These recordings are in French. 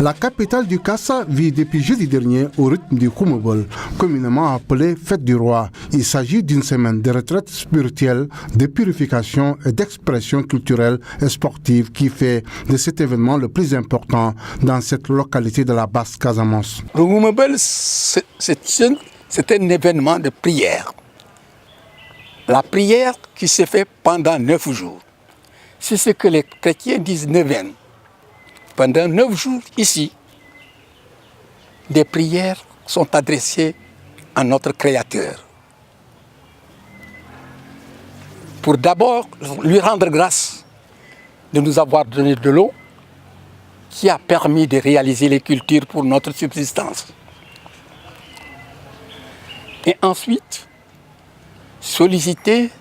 La capitale du Kassa vit depuis jeudi dernier au rythme du Khumebol, communément appelé Fête du Roi. Il s'agit d'une semaine de retraite spirituelle, de purification et d'expression culturelle et sportive qui fait de cet événement le plus important dans cette localité de la Basse Casamance. Le Khumebol, c'est un événement de prière. La prière qui se fait pendant 9 jours. C'est ce que les chrétiens disent neuvaine. Pendant 9 jours, ici, des prières sont adressées à notre Créateur. Pour d'abord lui rendre grâce de nous avoir donné de l'eau qui a permis de réaliser les cultures pour notre subsistance. Et ensuite, solliciter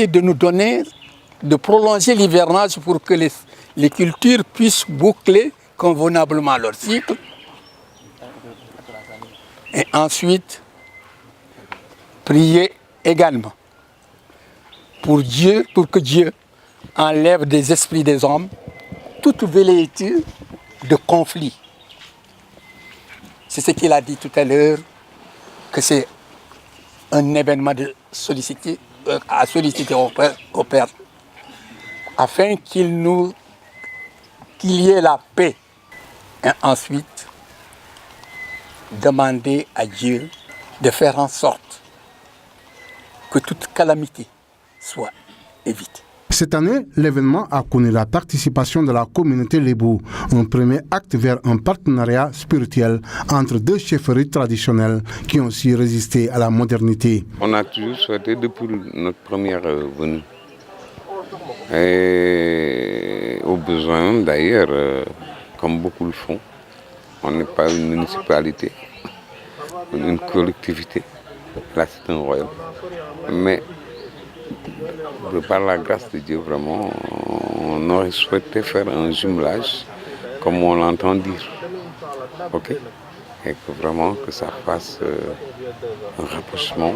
de nous donner, de prolonger l'hivernage pour que les cultures puissent boucler convenablement leur cycle. Et ensuite, prier également pour que Dieu enlève des esprits des hommes toute velléité de conflit. C'est ce qu'il a dit tout à l'heure, que c'est un événement à solliciter au Père, afin qu'il y ait la paix. Et ensuite, demander à Dieu de faire en sorte que toute calamité soit évitée. Cette année, l'événement a connu la participation de la communauté Lébou, un premier acte vers un partenariat spirituel entre deux chefferies traditionnelles qui ont aussi résisté à la modernité. On a toujours souhaité depuis notre première venue. Et au besoin d'ailleurs, comme beaucoup le font, on n'est pas une municipalité, une collectivité, là c'est un royaume. Mais par la grâce de Dieu, vraiment, on aurait souhaité faire un jumelage, comme on l'entend dire. Ok? Et que vraiment que ça fasse un rapprochement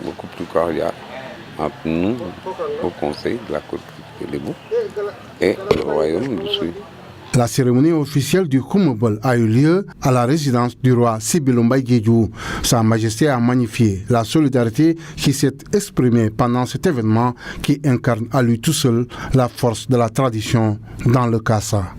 beaucoup plus cordial entre nous, au conseil de la collectivité de Lébou et le royaume du Sud. La cérémonie officielle du Khumebol a eu lieu à la résidence du roi Sibilombaye Guédiou. Sa Majesté a magnifié la solidarité qui s'est exprimée pendant cet événement qui incarne à lui tout seul la force de la tradition dans le Kassa.